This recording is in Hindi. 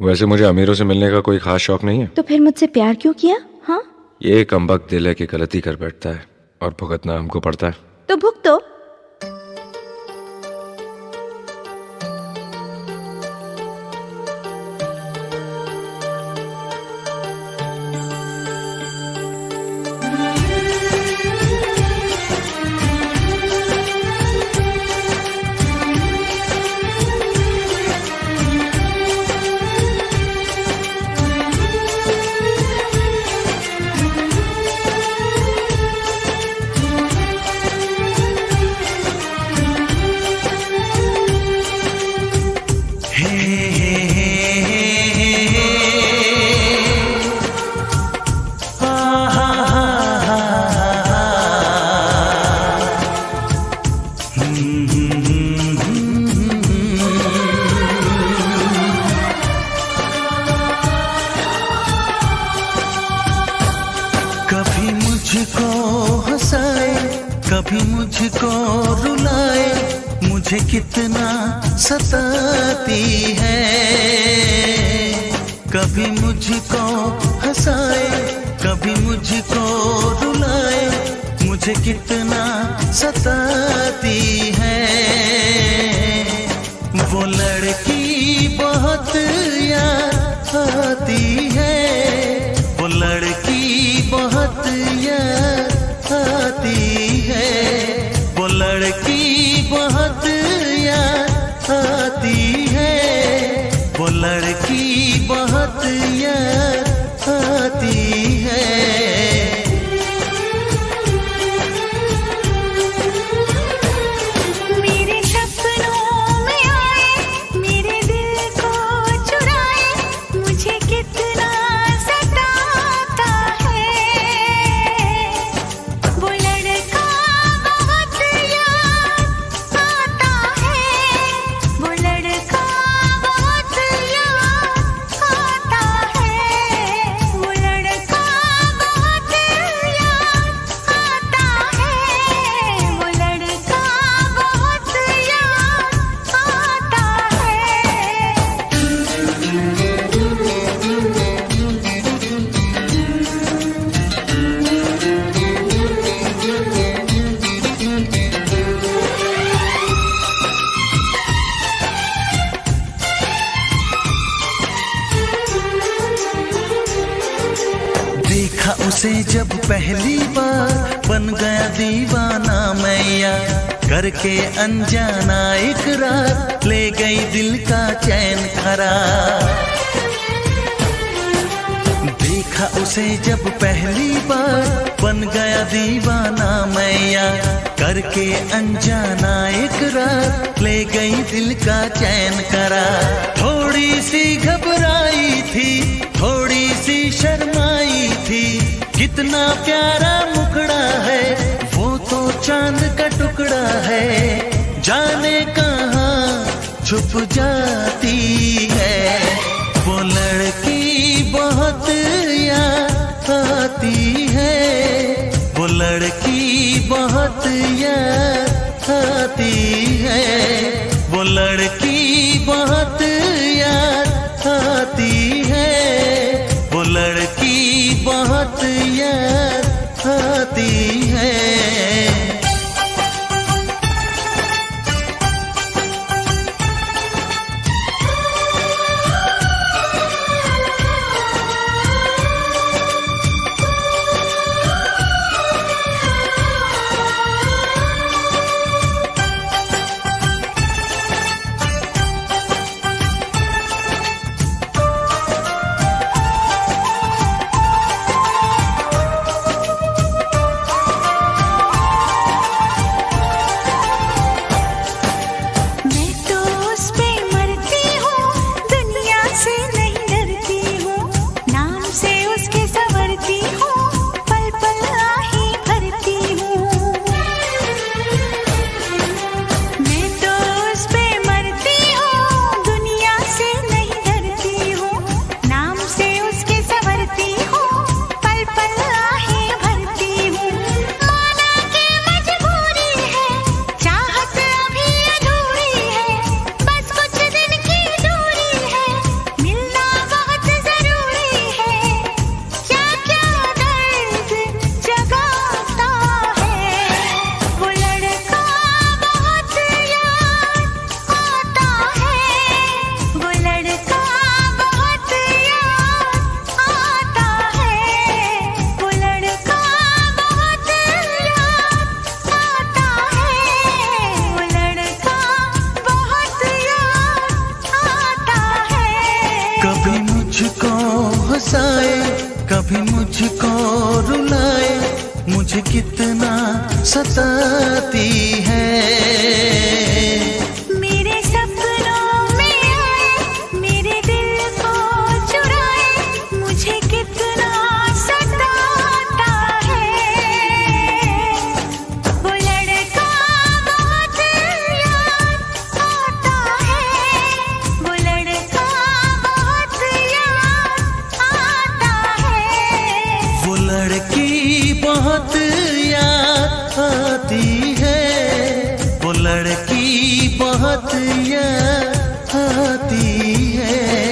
वैसे मुझे अमीरों से मिलने का कोई खास शौक नहीं है। तो फिर मुझसे प्यार क्यों किया? हाँ, ये कमबख्त दिल है कि गलती कर बैठता है और भुगतना हमको पड़ता है। तो भुगतो। कभी मुझको हंसाए, कभी मुझको रुलाए, मुझे कितना सताती है। कभी मुझको हंसाए, कभी मुझको रुलाए, मुझे कितना सताती है। वो लड़की बहुत याद आती है, वो लड़की बहुत याद आती है, वो लड़की बहुत याद आती है, वो लड़की बहुत याद आती है। मेरे सपनों में आए, मेरे दिल को चुराए, मुझे कितना सताता है। वो लड़का बहुत याद आता है, वो लड़का बहुत याद आता है, वो लड़का बहुत याद आता है, वो लड़का बहुत याद आता देखा उसे जब पहली बार, बन गया दीवाना मैया, करके अनजाना इकरार, ले गई दिल का चैन करार। देखा उसे जब पहली बार, बन गया दीवाना मैया, करके अनजाना इकरार, ले गई दिल का चैन करार। थोड़ी सी घबराई थी, थोड़ी सी शर्माई थी, कितना प्यारा मुखड़ा है, वो तो चांद का टुकड़ा है, जाने कहाँ छुप जाती है। वो लड़की बहुत याद आती है, वो लड़की बहुत याद आती है, वो लड़की बहुत याद आती है, वो लड़की बहुत याद आती है। कभी मुझको हंसाए, कभी मुझको रुलाए, मुझे कितना सताती है। मेरे सपनों में आए, मेरे दिल को चुराए, मुझे कितना सताता है। वो लड़का बहुत याद आता है, वो लड़का बहुत याद आता है। वो लड़की बहुत याद आती है, वो लड़की बहुत याद आती है।